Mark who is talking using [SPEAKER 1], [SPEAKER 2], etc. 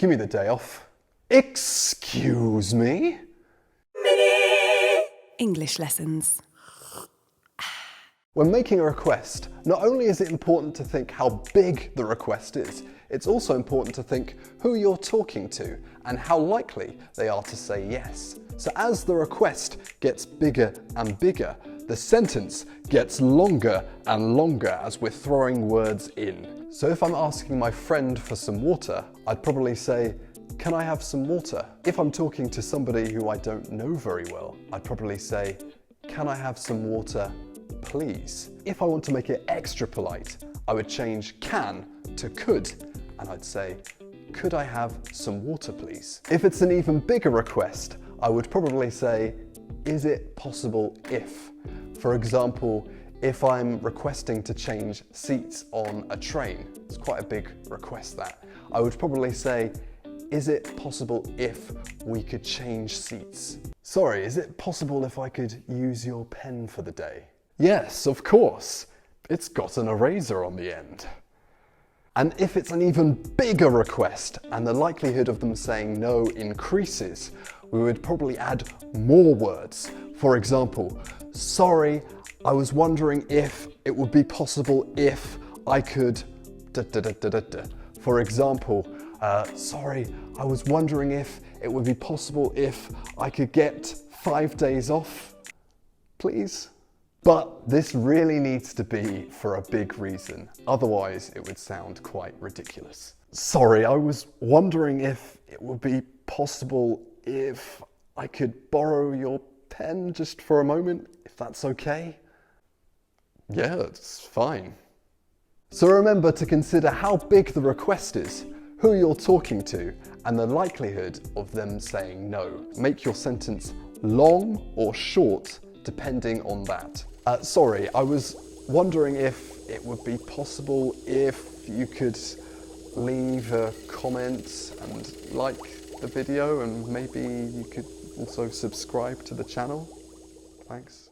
[SPEAKER 1] Give me the day off. Excuse me?
[SPEAKER 2] English lessons.
[SPEAKER 1] When making a request, not only is it important to think how big the request is, it's also important to think who you're talking to and how likely they are to say yes. So as the request gets bigger and bigger, the sentence gets longer and longer as we're throwing words in. So if I'm asking my friend for some water, I'd probably say, "Can I have some water?" If I'm talking to somebody who I don't know very well, I'd probably say, "Can I have some water, please?" If I want to make it extra polite, I would change can to could, and I'd say, "Could I have some water, please?" If it's an even bigger request, I would probably say, "Is it possible if?" For example, if I'm requesting to change seats on a train, it's quite a big request that, I would probably say, "Is it possible if we could change seats?" Sorry, is it possible if I could use your pen for the day? Yes, of course. It's got an eraser on the end. And if it's an even bigger request and the likelihood of them saying no increases, we would probably add more words. For example, "Sorry, I was wondering if it would be possible if I could da da da da da da." For example, "Sorry, I was wondering if it would be possible if I could get 5 days off, please?" But this really needs to be for a big reason, otherwise it would sound quite ridiculous. "Sorry, I was wondering if it would be possible if I could borrow your pen just for a moment, if that's okay?" Yeah, it's fine. So remember to consider how big the request is, who you're talking to, and the likelihood of them saying no. Make your sentence long or short depending on that. Sorry, I was wondering if it would be possible if you could leave a comment and like the video, and maybe you could also subscribe to the channel. Thanks.